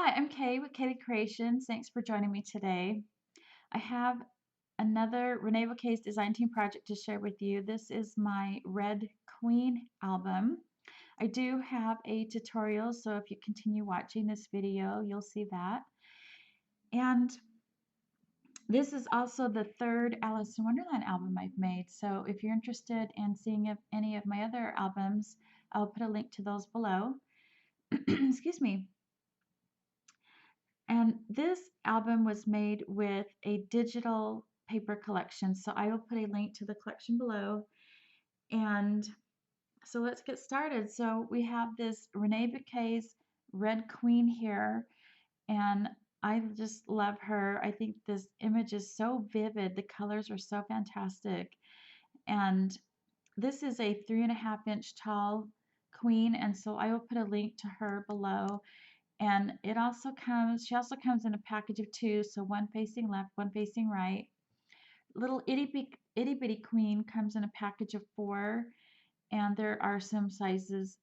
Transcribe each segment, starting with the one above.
Hi, I'm Kay with Kaylee Creations. Thanks for joining me today. I have another ReneaBouquets Design Team project to share with you. This is my Red Queen album. I do have a tutorial, so if you continue watching this video, you'll see that. And this is also the third Alice in Wonderland album I've made. So if you're interested in seeing any of my other albums, I'll put a link to those below. Excuse me. And this album was made with a digital paper collection. So I will put a link to the collection below. And so let's get started. So we have this ReneaBouquets Red Queen here. And I just love her. I think this image is so vivid. The colors are so fantastic. And this is a 3.5-inch tall queen. And so I will put a link to her below. And she also comes in a package of two, so one facing left, one facing right. Little itty bitty queen comes in a package of four, and there are some sizes,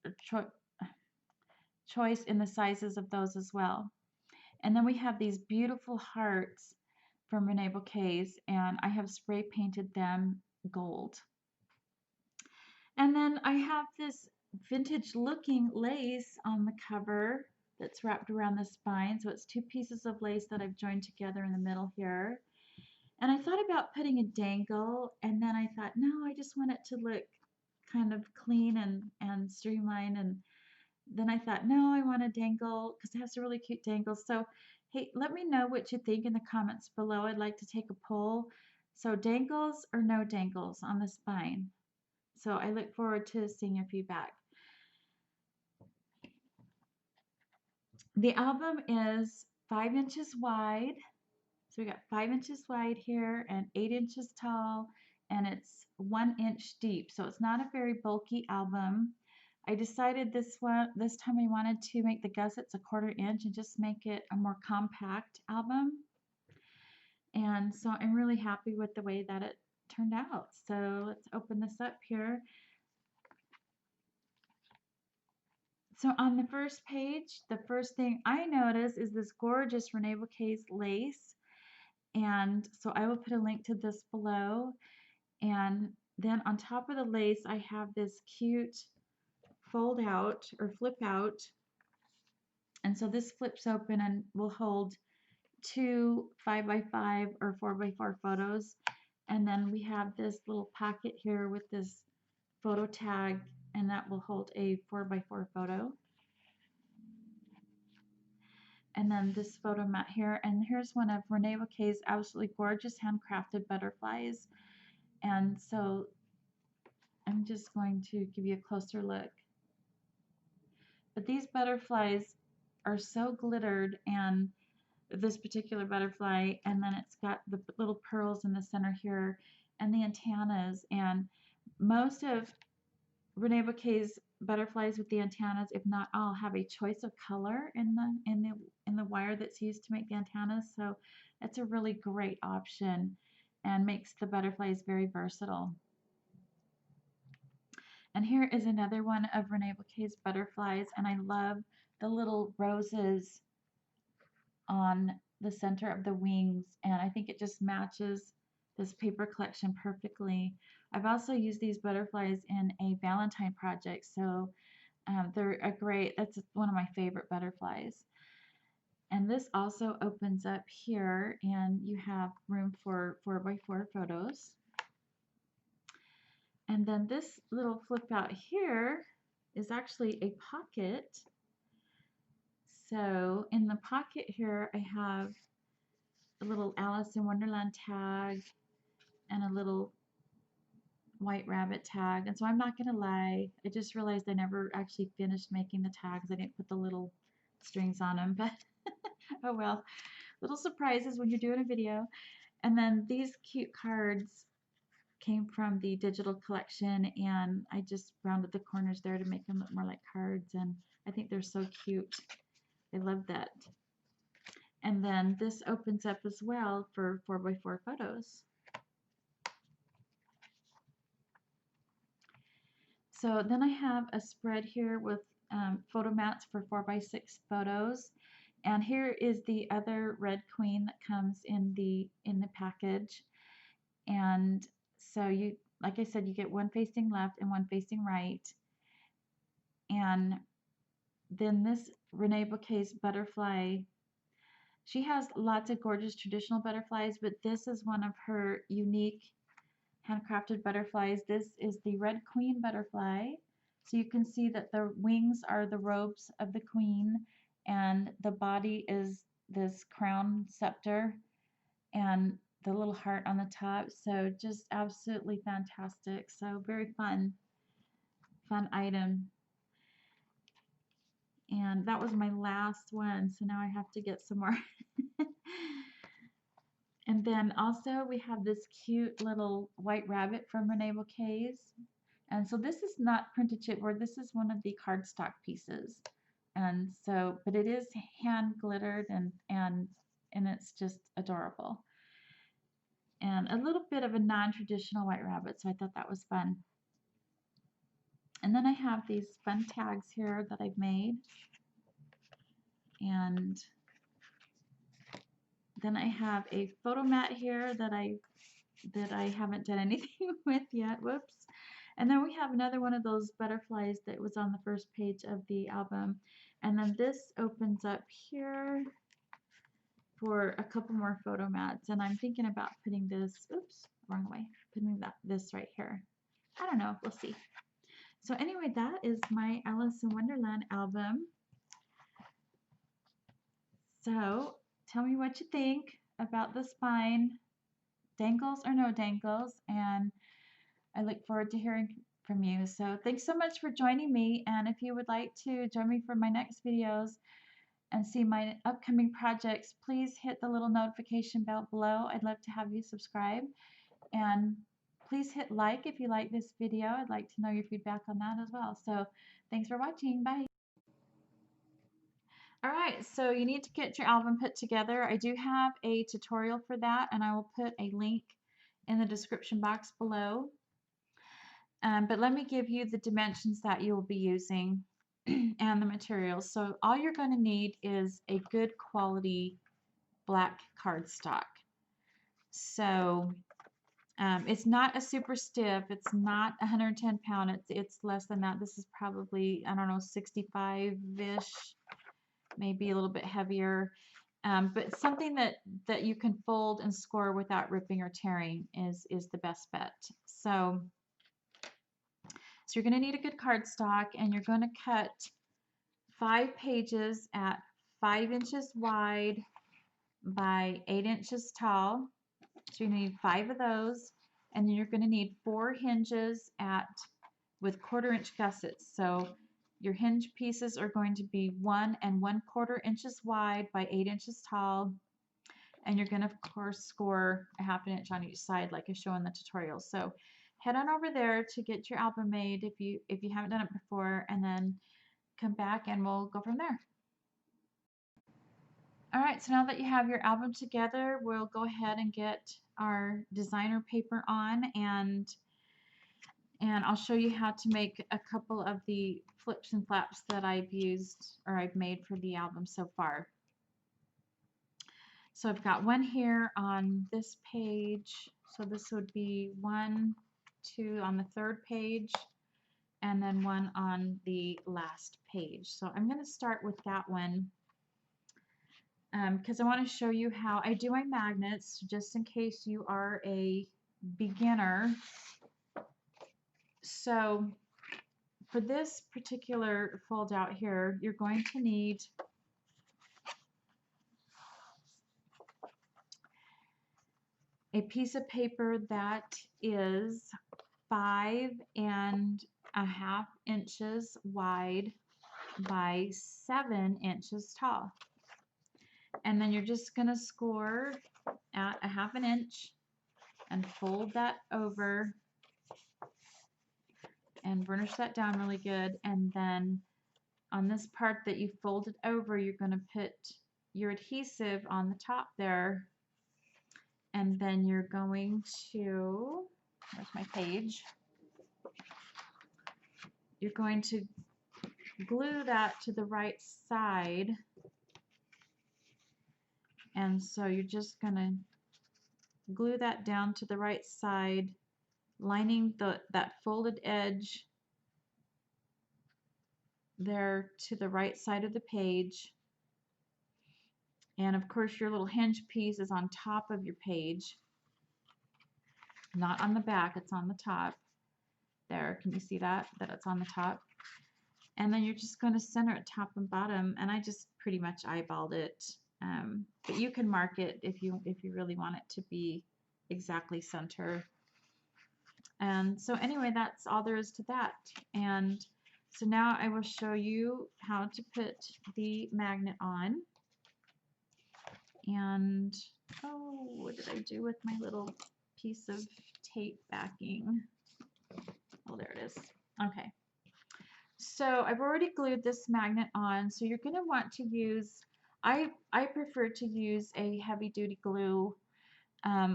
choice in the sizes of those as well. And then we have these beautiful hearts from ReneaBouquets, and I have spray painted them gold. And then I have this vintage looking lace on the cover that's wrapped around the spine. So it's two pieces of lace that I've joined together in the middle here. And I thought about putting a dangle, and then I thought, no, I just want it to look kind of clean and streamlined. And then I thought, no, I want a dangle because it has a really cute dangle. So, hey, let me know what you think in the comments below. I'd like to take a poll. So dangles or no dangles on the spine? So I look forward to seeing your feedback. The album is 5 inches wide. So we got 5 inches wide here and 8 inches tall, and it's 1 inch deep. So it's not a very bulky album. I decided this time I wanted to make the gussets a 1/4 inch and just make it a more compact album. And so I'm really happy with the way that it turned out. So let's open this up here. So on the first page, the first thing I notice is this gorgeous ReneaBouquets lace. And so I will put a link to this below. And then on top of the lace, I have this cute fold out or flip out. And so this flips open and will hold two 5x5 or 4x4 photos. And then we have this little pocket here with this photo tag, and that will hold a 4x4 photo. And then this photo mat here, and here's one of ReneaBouquets' absolutely gorgeous handcrafted butterflies. And so I'm just going to give you a closer look. But these butterflies are so glittered, and this particular butterfly, and then it's got the little pearls in the center here and the antennas. And most of ReneaBouquets butterflies with the antennas, if not all, have a choice of color in the wire that's used to make the antennas. So it's a really great option and makes the butterflies very versatile. And here is another one of ReneaBouquets butterflies, and I love the little roses on the center of the wings, and I think it just matches this paper collection perfectly. I've also used these butterflies in a Valentine project, so they're that's one of my favorite butterflies. And this also opens up here, and you have room for 4x4 photos. And then this little flip out here is actually a pocket. So in the pocket here, I have a little Alice in Wonderland tag and a little white rabbit tag. And so I'm not going to lie, I just realized I never actually finished making the tags. I didn't put the little strings on them, but oh well. Little surprises when you're doing a video. And then these cute cards came from the digital collection, and I just rounded the corners there to make them look more like cards, and I think they're so cute. I love that. And then this opens up as well for 4x4 photos. So then I have a spread here with photo mats for 4x6 photos, And here is the other red queen that comes in the package. And so you, like I said, you get one facing left and one facing right. And then this ReneaBouquets butterfly, she has lots of gorgeous traditional butterflies, but this is one of her unique handcrafted butterflies. This is the red queen butterfly. So you can see that the wings are the robes of the queen, and the body is this crown scepter and the little heart on the top. So just absolutely fantastic. So very fun item. And that was my last one, so now I have to get some more. And then also we have this cute little white rabbit from ReneaBouquets. And so this is not printed chipboard, this is one of the cardstock pieces. And so, but it is hand glittered and it's just adorable. And a little bit of a non-traditional white rabbit, so I thought that was fun. And then I have these fun tags here that I've made. And then I have a photo mat here that I haven't done anything with yet. Whoops. And then we have another one of those butterflies that was on the first page of the album. And then this opens up here for a couple more photo mats. And I'm thinking about putting this, oops, wrong way, putting this right here. I don't know, we'll see. So anyway, that is my Alice in Wonderland album. So tell me what you think about the spine, dangles or no dangles, and I look forward to hearing from you. So thanks so much for joining me, and if you would like to join me for my next videos and see my upcoming projects, please hit the little notification bell below. I'd love to have you subscribe, and please hit like if you like this video. I'd like to know your feedback on that as well. So thanks for watching. Bye. Alright, so you need to get your album put together. I do have a tutorial for that, and I will put a link in the description box below. But let me give you the dimensions that you will be using and the materials. So all you're going to need is a good quality black cardstock. So it's not a super stiff, it's not 110 pound, it's less than that. This is probably, I don't know, 65-ish, maybe a little bit heavier, but something that you can fold and score without ripping or tearing is the best bet. So you're going to need a good cardstock, and you're going to cut 5 pages at 5 inches wide by 8 inches tall. So you need 5 of those, and then you're going to need 4 hinges with 1/4 inch gussets. So your hinge pieces are going to be 1 1/4 inches wide by 8 inches tall, and you're going to, of course, score a 1/2 inch on each side like I show in the tutorial. So head on over there to get your album made if you haven't done it before, and then come back and we'll go from there. Alright, so now that you have your album together, we'll go ahead and get our designer paper on, and I'll show you how to make a couple of the flips and flaps that I've used or I've made for the album so far. So I've got one here on this page, so this would be 1, 2 on the 3rd page, and then 1 on the last page. So I'm going to start with that one because I want to show you how I do my magnets, just in case you are a beginner. So for this particular fold out here, you're going to need a piece of paper that is 5 1/2 inches wide by 7 inches tall. And then you're just going to score at 1/2 inch and fold that over and burnish that down really good. And then on this part that you folded over, you're going to put your adhesive on the top there. And then you're going to, where's my page? You're going to glue that to the right side And so you're just going to glue that down to the right side, lining that folded edge there to the right side of the page. And of course your little hinge piece is on top of your page, not on the back, it's on the top. There, can you see that it's on the top? And then you're just going to center it top and bottom, and I just pretty much eyeballed it. But you can mark it if you really want it to be exactly center. And so anyway, that's all there is to that. And so now I will show you how to put the magnet on. And oh, what did I do with my little piece of tape backing? Oh, there it is. Okay. So I've already glued this magnet on, so you're going to want to use, I prefer to use a heavy duty glue,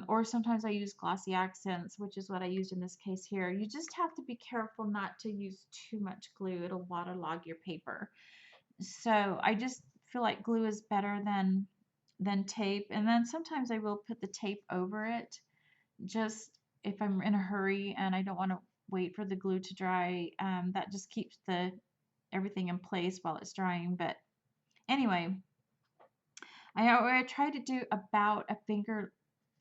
or sometimes I use glossy accents, which is what I used in this case here. You just have to be careful not to use too much glue. It'll waterlog your paper. So I just feel like glue is better than tape, and then sometimes I will put the tape over it, just if I'm in a hurry and I don't want to wait for the glue to dry. That just keeps everything in place while it's drying. But anyway, I try to do about a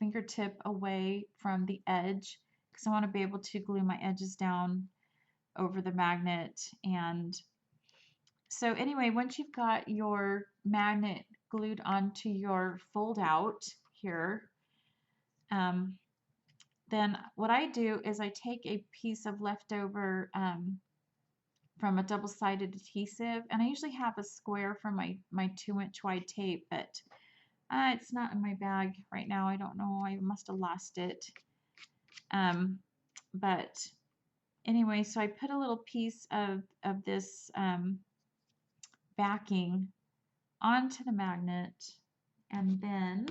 fingertip away from the edge, because I want to be able to glue my edges down over the magnet. And so anyway, once you've got your magnet glued onto your fold out here, then what I do is I take a piece of leftover from a double-sided adhesive, and I usually have a square for my 2-inch wide tape, but it's not in my bag right now. I don't know, I must have lost it. But anyway, so I put a little piece of this backing onto the magnet, and then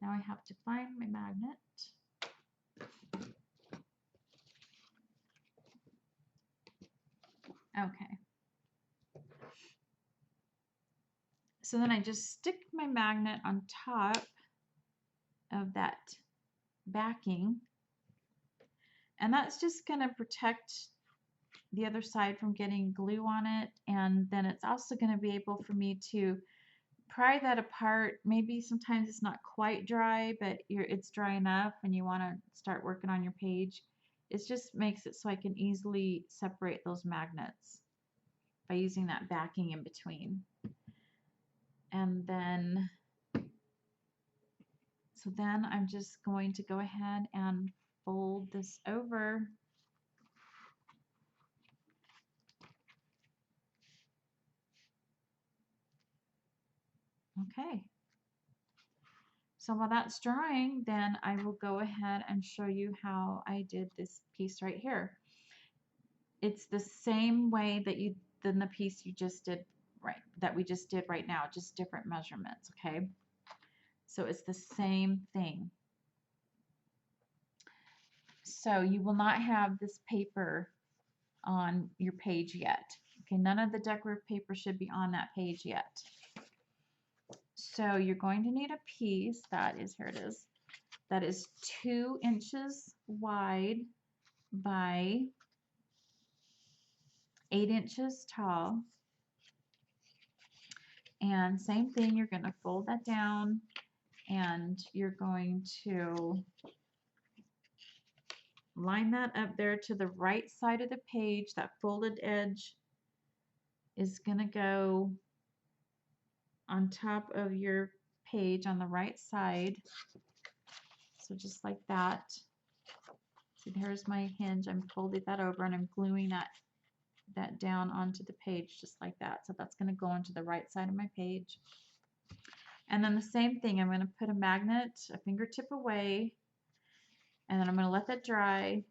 now I have to find my magnet. Okay. So then I just stick my magnet on top of that backing, and that's just going to protect the other side from getting glue on it, and then it's also going to be able for me to pry that apart. Maybe sometimes it's not quite dry, but it's dry enough and you want to start working on your page. It just makes it so I can easily separate those magnets by using that backing in between. And then, so then I'm just going to go ahead and fold this over. Okay. So while that's drying, then I will go ahead and show you how I did this piece right here. It's the same way that than the piece you just did, right, that we just did right now, just different measurements, okay? So it's the same thing. So you will not have this paper on your page yet. Okay, none of the decorative paper should be on that page yet. So you're going to need a piece that is, here it is, that is 2 inches wide by 8 inches tall. And same thing, you're going to fold that down, and you're going to line that up there to the right side of the page. That folded edge is going to go on top of your page on the right side. So just like that. See, there's my hinge. I'm folding that over and I'm gluing that down onto the page just like that. So that's going to go onto the right side of my page. And then the same thing, I'm going to put a magnet a fingertip away, and then I'm going to let that dry.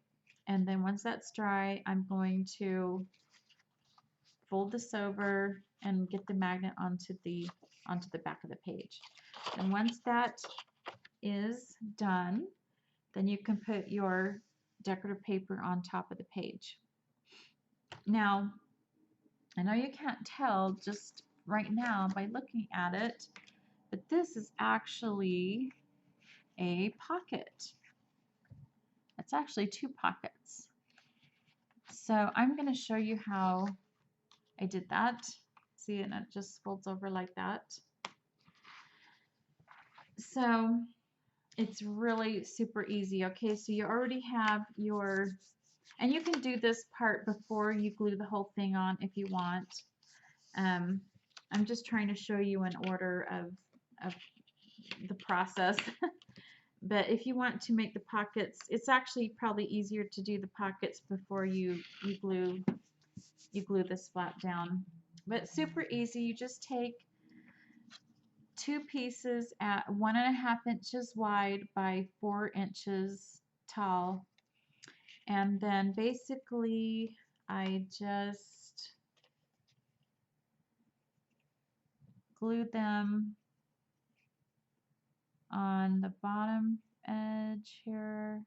And then once that's dry, I'm going to fold this over and get the magnet onto the back of the page. And once that is done, then you can put your decorative paper on top of the page. Now, I know you can't tell just right now by looking at it, but this is actually a pocket. It's actually two pockets. So I'm going to show you how I did that. See, and it just folds over like that. So it's really super easy. Okay, so you already have your, and you can do this part before you glue the whole thing on if you want. I'm just trying to show you an order of the process. But if you want to make the pockets, it's actually probably easier to do the pockets before you glue this flap down. But super easy. You just take two pieces at 1.5 inches wide by 4 inches tall, and then basically I just glue them on the bottom edge here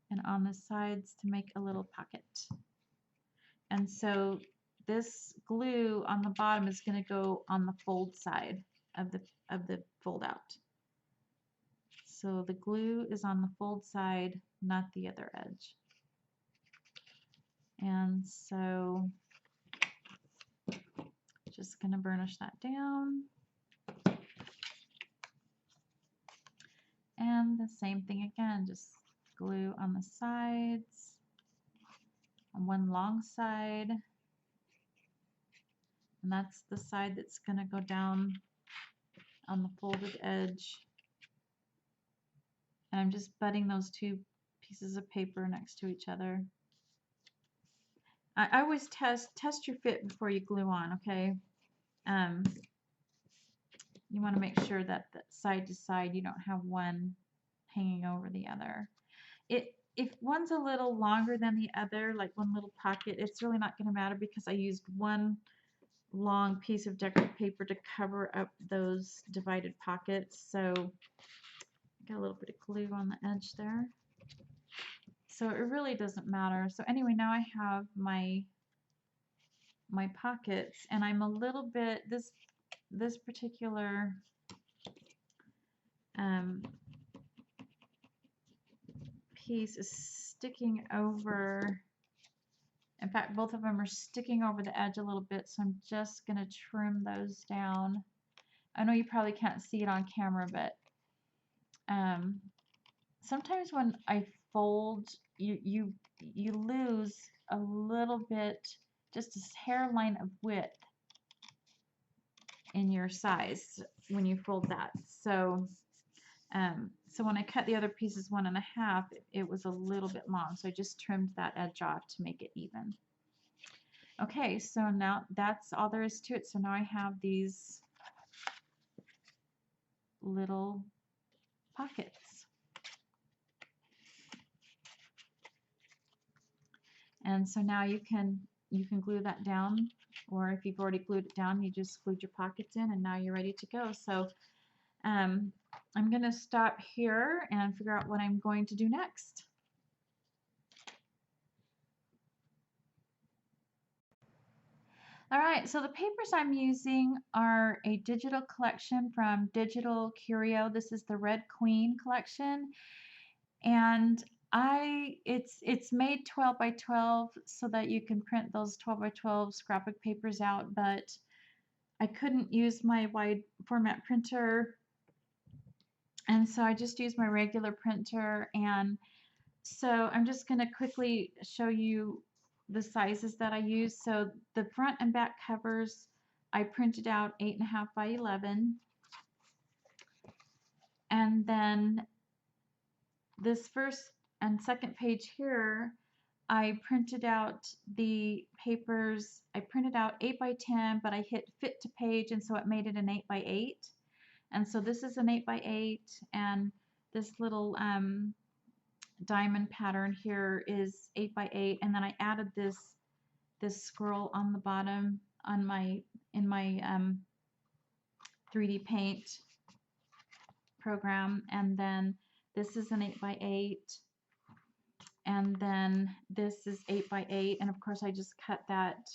and on the sides to make a little pocket. And so this glue on the bottom is going to go on the fold side of the fold out. So the glue is on the fold side, not the other edge. And so just going to burnish that down. And the same thing again, just glue on the sides, on one long side, and that's the side that's going to go down on the folded edge. And I'm just butting those two pieces of paper next to each other. I always test your fit before you glue on, okay? You want to make sure that side to side you don't have one hanging over the other. If one's a little longer than the other, like one little pocket, it's really not going to matter because I used one long piece of decorative paper to cover up those divided pockets. So got a little bit of glue on the edge there. So it really doesn't matter. So anyway, now I have my pockets, and I'm a little bit, this particular piece is sticking over. In fact, both of them are sticking over the edge a little bit, so I'm just going to trim those down. I know you probably can't see it on camera, but sometimes when I fold, you lose a little bit, just a hairline of width in your size when you fold that. So so when I cut the other pieces 1.5, it was a little bit long, so I just trimmed that edge off to make it even. Okay, so now that's all there is to it. So now I have these little pockets. And so now you can glue that down, or if you've already glued it down, you just glued your pockets in, and now you're ready to go. So I'm going to stop here and figure out what I'm going to do next. All right, so the papers I'm using are a digital collection from Digital Curio. This is the Red Queen collection, and it's made 12 by 12 so that you can print those 12 by 12 scrapbook papers out, but I couldn't use my wide format printer, and so I just used my regular printer. And so I'm just going to quickly show you the sizes that I use. So the front and back covers I printed out 8.5 by 11, and then this first and second page here, I printed out the papers. I printed out 8 by 10, but I hit fit to page, and so it made it an 8 by 8. And so this is an 8 by 8, and this little diamond pattern here is 8 by 8, and then I added this scroll on the bottom on in my 3D paint program, and then this is an 8 by 8, and then this is 8 by 8, and of course I just cut that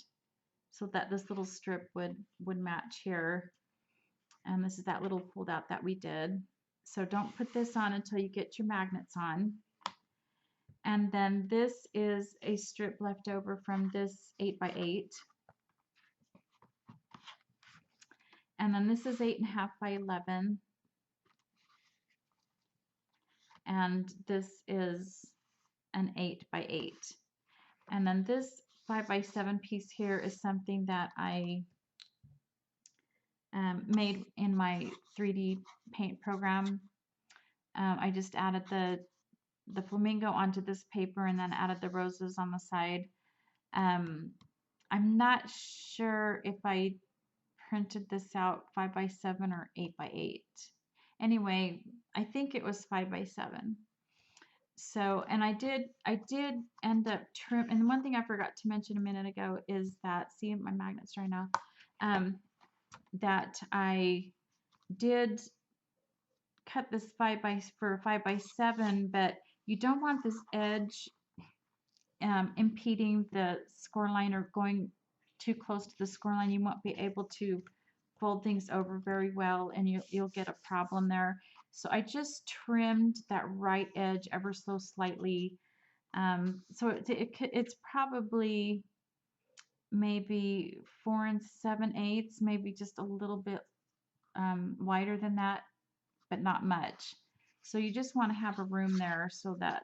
so that this little strip would match here. And this is that little fold out that we did. So don't put this on until you get your magnets on. And then this is a strip left over from this 8x8. And then this is 8.5 by 11. And this is an 8x8. And then this 5x7 piece here is something that I made in my 3D paint program. I just added the flamingo onto this paper and then added the roses on the side. I'm not sure if I printed this out 5x7 or 8x8. Anyway, I think it was 5x7. So, and I did end up trim. And one thing I forgot to mention a minute ago is that, see my magnets right now, that I did cut this 5x7, but you don't want this edge impeding the score line or going too close to the score line. You won't be able to fold things over very well, and you'll get a problem there. So I just trimmed that right edge ever so slightly. So it's probably maybe 4 7/8, maybe just a little bit wider than that, but not much. So you just want to have a room there so that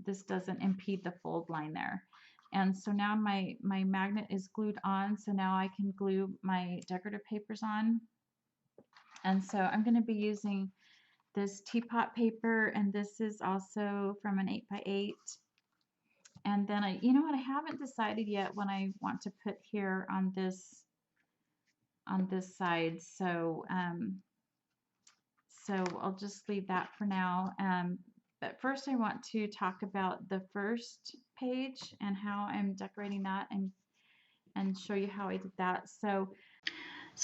this doesn't impede the fold line there. And so now my magnet is glued on, so now I can glue my decorative papers on. And so I'm going to be using this teapot paper, and this is also from an 8x8. And then you know what, I haven't decided yet when I want to put here on this side. So so I'll just leave that for now. But first I want to talk about the first page and how I'm decorating that, and show you how I did that. So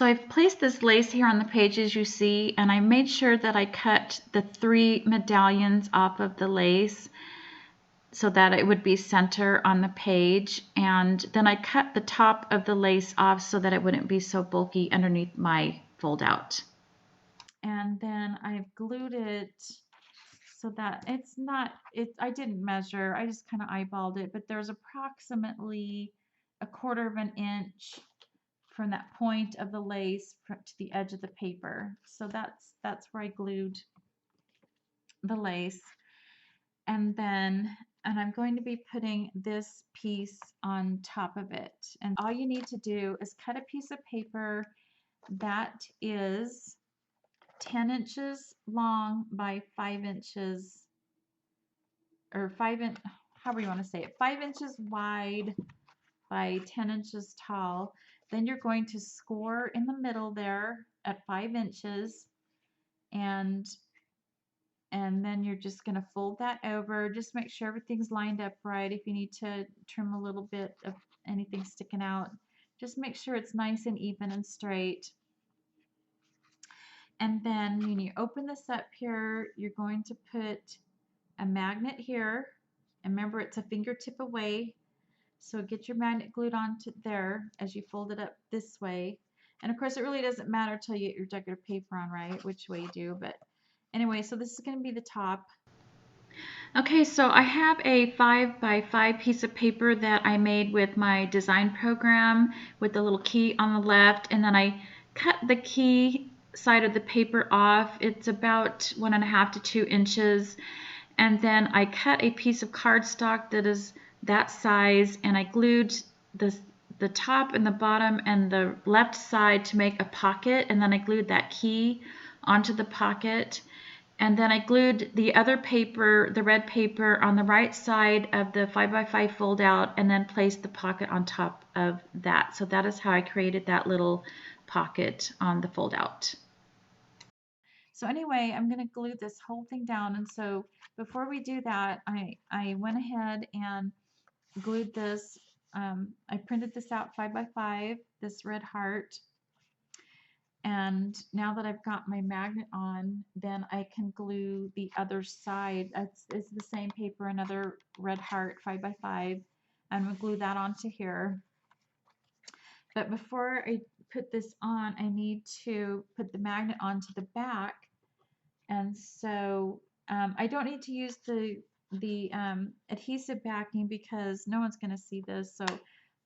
I've placed this lace here on the page, as you see, and I made sure that I cut the 3 medallions off of the lace so that it would be center on the page. And then I cut the top of the lace off so that it wouldn't be so bulky underneath my fold out. And then I've glued it so that it's not, I didn't measure, I just kind of eyeballed it, but there's approximately 1/4 of an inch from that point of the lace to the edge of the paper. So that's where I glued the lace. And then, and I'm going to be putting this piece on top of it. And all you need to do is cut a piece of paper that is 10 inches long by 5 inches, or 5 inch, however you want to say it, 5 inches wide by 10 inches tall. Then you're going to score in the middle there at 5 inches, and then you're just going to fold that over. Just make sure everything's lined up right. If you need to trim a little bit of anything sticking out, just make sure it's nice and even and straight. And then when you open this up here, you're going to put a magnet here. And remember, it's a fingertip away. So get your magnet glued onto there as you fold it up this way. And of course, it really doesn't matter till you get your decorative paper on, right? Which way you do. But anyway, so this is going to be the top. Okay, so I have a 5x5 piece of paper that I made with my design program with the little key on the left, and then I cut the key side of the paper off. It's about 1.5 to 2 inches, and then I cut a piece of cardstock that is that size, and I glued the top and the bottom and the left side to make a pocket, and then I glued that key onto the pocket. And then I glued the other paper, the red paper, on the right side of the 5x5 fold out, and then placed the pocket on top of that. So that is how I created that little pocket on the fold out. So anyway, I'm going to glue this whole thing down. And so before we do that, I went ahead and glued this. I printed this out 5x5, this red heart. And now that I've got my magnet on, then I can glue the other side. It's the same paper, another red heart 5x5. I'm going to glue that onto here. But before I put this on, I need to put the magnet onto the back. And so I don't need to use the adhesive backing because no one's going to see this. So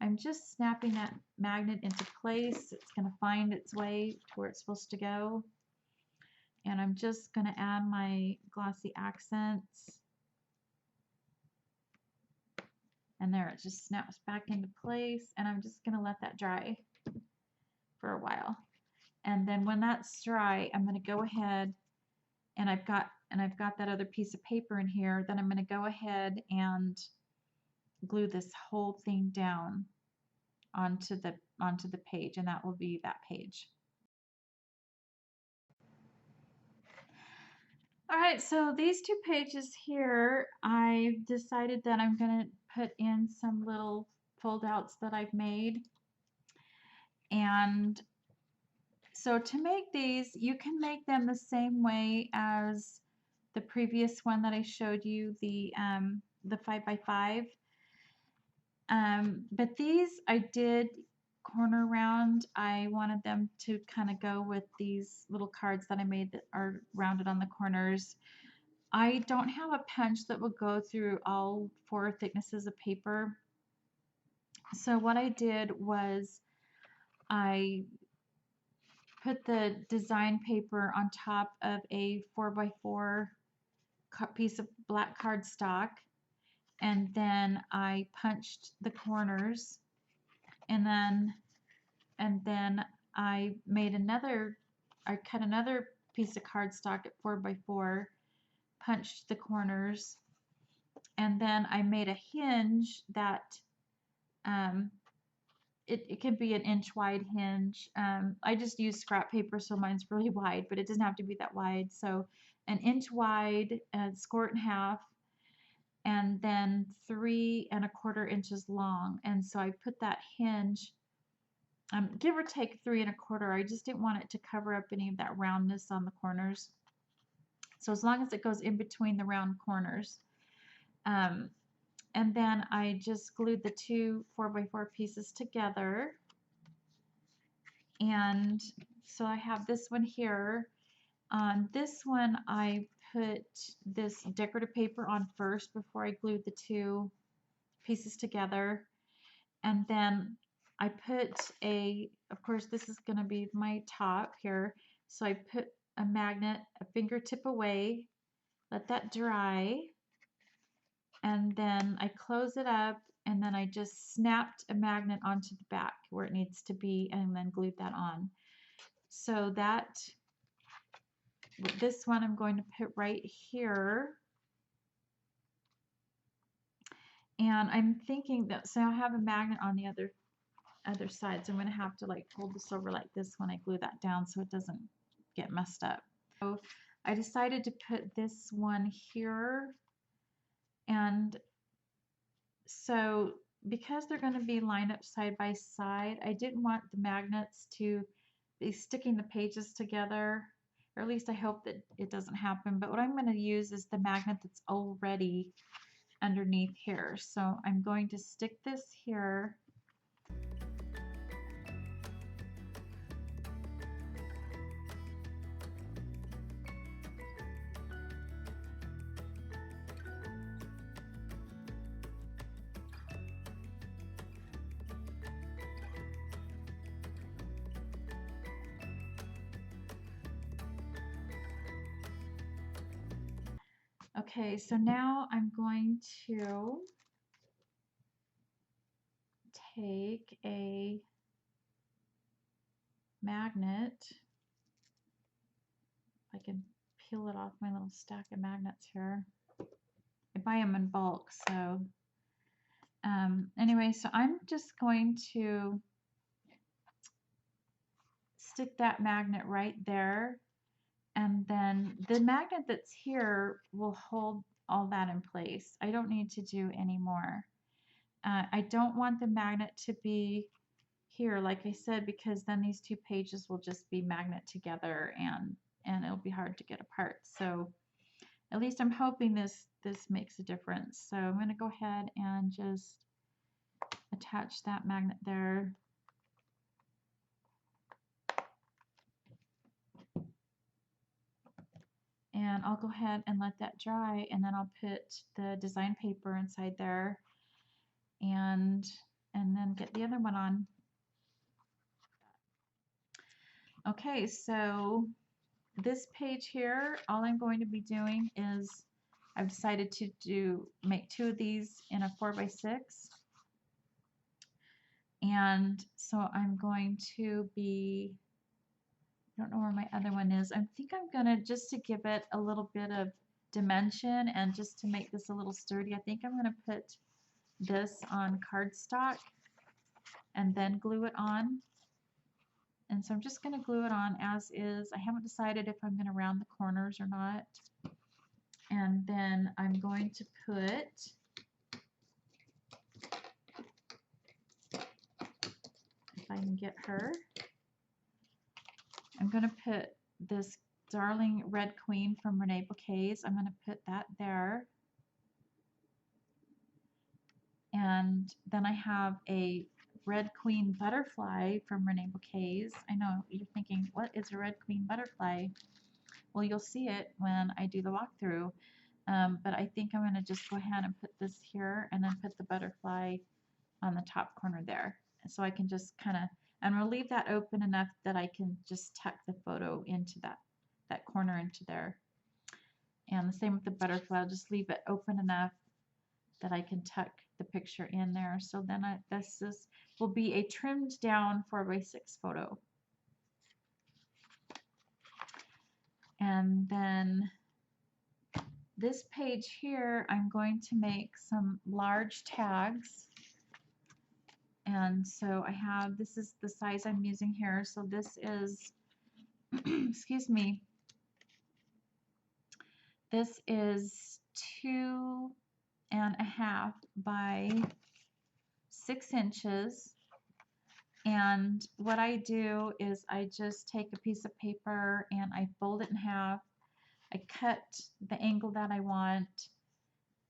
I'm just snapping that magnet into place. It's going to find its way to where it's supposed to go. And I'm just going to add my glossy accents. And there, it just snaps back into place. And I'm just going to let that dry for a while. And then when that's dry, I'm going to go ahead, and I've got that other piece of paper in here. Then I'm going to go ahead and glue this whole thing down onto the page, and that will be that page. All right, so these two pages here, I've decided that I'm going to put in some little fold outs that I've made. And so to make these, you can make them the same way as the previous one that I showed you, the 5x5. But these I did corner round. I wanted them to kind of go with these little cards that I made that are rounded on the corners. I don't have a punch that will go through all 4 thicknesses of paper. So what I did was I put the design paper on top of a 4x4 piece of black cardstock, and then I punched the corners, and then I cut another piece of cardstock at 4x4, punched the corners, and then I made a hinge that it can be an inch wide hinge. I just use scrap paper, so mine's really wide, but it doesn't have to be that wide. So an inch wide, score it in half, and then 3¼ inches long. And so I put that hinge, give or take 3¼ I just didn't want it to cover up any of that roundness on the corners. So as long as it goes in between the round corners. And then I just glued the 2 4x4 pieces together. And so I have this one here. On this one, I put this decorative paper on first before I glued the 2 pieces together. And then I put of course, this is going to be my top here. So I put a magnet a fingertip away, let that dry, and then I close it up, and then I just snapped a magnet onto the back where it needs to be, and then glued that on. So this one I'm going to put right here. And I'm thinking that, so I have a magnet on the other side, so I'm going to have to like fold this over like this when I glue that down so it doesn't get messed up. So I decided to put this one here, and so because they're going to be lined up side by side, I didn't want the magnets to be sticking the pages together, or at least I hope that it doesn't happen. But what I'm going to use is the magnet that's already underneath here. So I'm going to stick this here. Okay, so now I'm going to take a magnet. I can peel it off my little stack of magnets here. I buy them in bulk, so anyway, so I'm just going to stick that magnet right there, and then the magnet that's here will hold all that in place. I don't need to do any more. I don't want the magnet to be here, like I said, because then these 2 pages will just be magnet together, and it'll be hard to get apart. So at least I'm hoping this makes a difference. So I'm going to go ahead and just attach that magnet there. And I'll go ahead and let that dry, and then I'll put the design paper inside there and then get the other one on. Okay, so this page here, all I'm going to be doing is I've decided to make 2 of these in a 4x6. And so I'm going to be, I don't know where my other one is. I think I'm gonna, just to give it a little bit of dimension and just to make this a little sturdy, I think I'm gonna put this on cardstock and then glue it on. And so I'm just gonna glue it on as is. I haven't decided if I'm gonna round the corners or not. And then I'm going to put, if I can get her, I'm going to put this Darling Red Queen from ReneaBouquets. I'm going to put that there. And then I have a Red Queen butterfly from ReneaBouquets. I know you're thinking, what is a Red Queen butterfly? Well, you'll see it when I do the walkthrough. But I think I'm going to just go ahead and put this here and then put the butterfly on the top corner there. So I can just kind of, and we'll leave that open enough that I can just tuck the photo into that corner into there. And the same with the butterfly, I'll just leave it open enough that I can tuck the picture in there. So then this will be a trimmed down 4x6 photo. And then this page here, I'm going to make some large tags. And so I have, this is the size I'm using here. So this is, excuse me, this is 2.5 by 6 inches. And what I do is I just take a piece of paper and I fold it in half. I cut the angle that I want,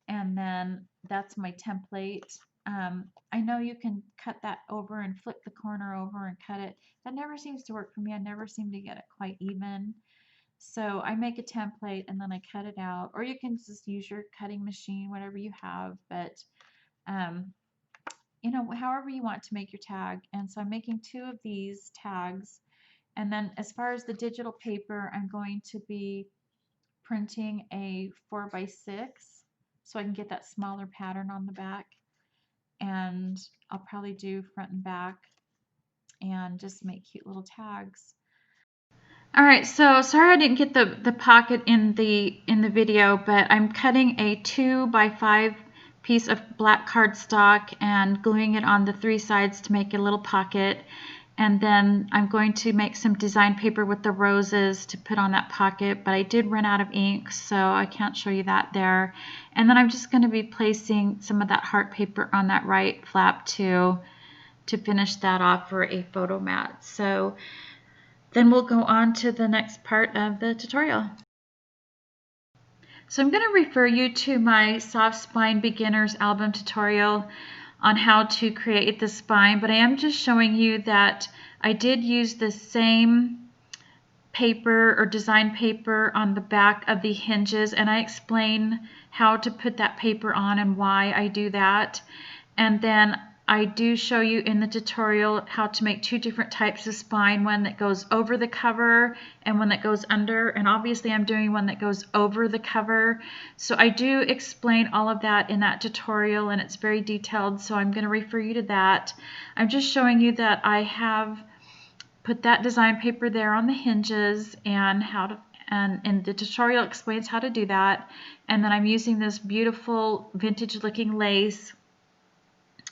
and then that's my template. I know you can cut that over and flip the corner over and cut it. That never seems to work for me. I never seem to get it quite even. So I make a template and then I cut it out, or you can just use your cutting machine, whatever you have, but you know, however you want to make your tag. And so I'm making 2 of these tags. And then as far as the digital paper, I'm going to be printing a 4x6 so I can get that smaller pattern on the back. And I'll probably do front and back and just make cute little tags. All right, so sorry I didn't get the pocket in the video, but I'm cutting a 2x5 piece of black cardstock and gluing it on the 3 sides to make a little pocket. And then I'm going to make some design paper with the roses to put on that pocket, but I did run out of ink, so I can't show you that there. And then I'm just going to be placing some of that heart paper on that right flap too, to finish that off for a photo mat. So then we'll go on to the next part of the tutorial. So I'm going to refer you to my Soft Spine Beginners album tutorial on how to create the spine, but I am just showing you that I did use the same paper or design paper on the back of the hinges, and I explain how to put that paper on and why I do that. And then I do show you in the tutorial how to make 2 different types of spine, one that goes over the cover and one that goes under, and obviously I'm doing one that goes over the cover. So I do explain all of that in that tutorial, and it's very detailed, so I'm going to refer you to that. I'm just showing you that I have put that design paper there on the hinges and how to, and the tutorial explains how to do that. And then I'm using this beautiful vintage looking lace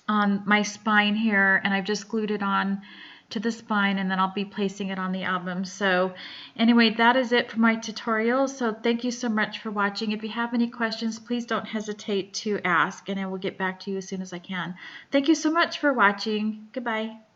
on my spine here, and I've just glued it on to the spine, and then I'll be placing it on the album. So anyway, that is it for my tutorial. So thank you so much for watching. If you have any questions, please don't hesitate to ask, and I will get back to you as soon as I can. Thank you so much for watching. Goodbye.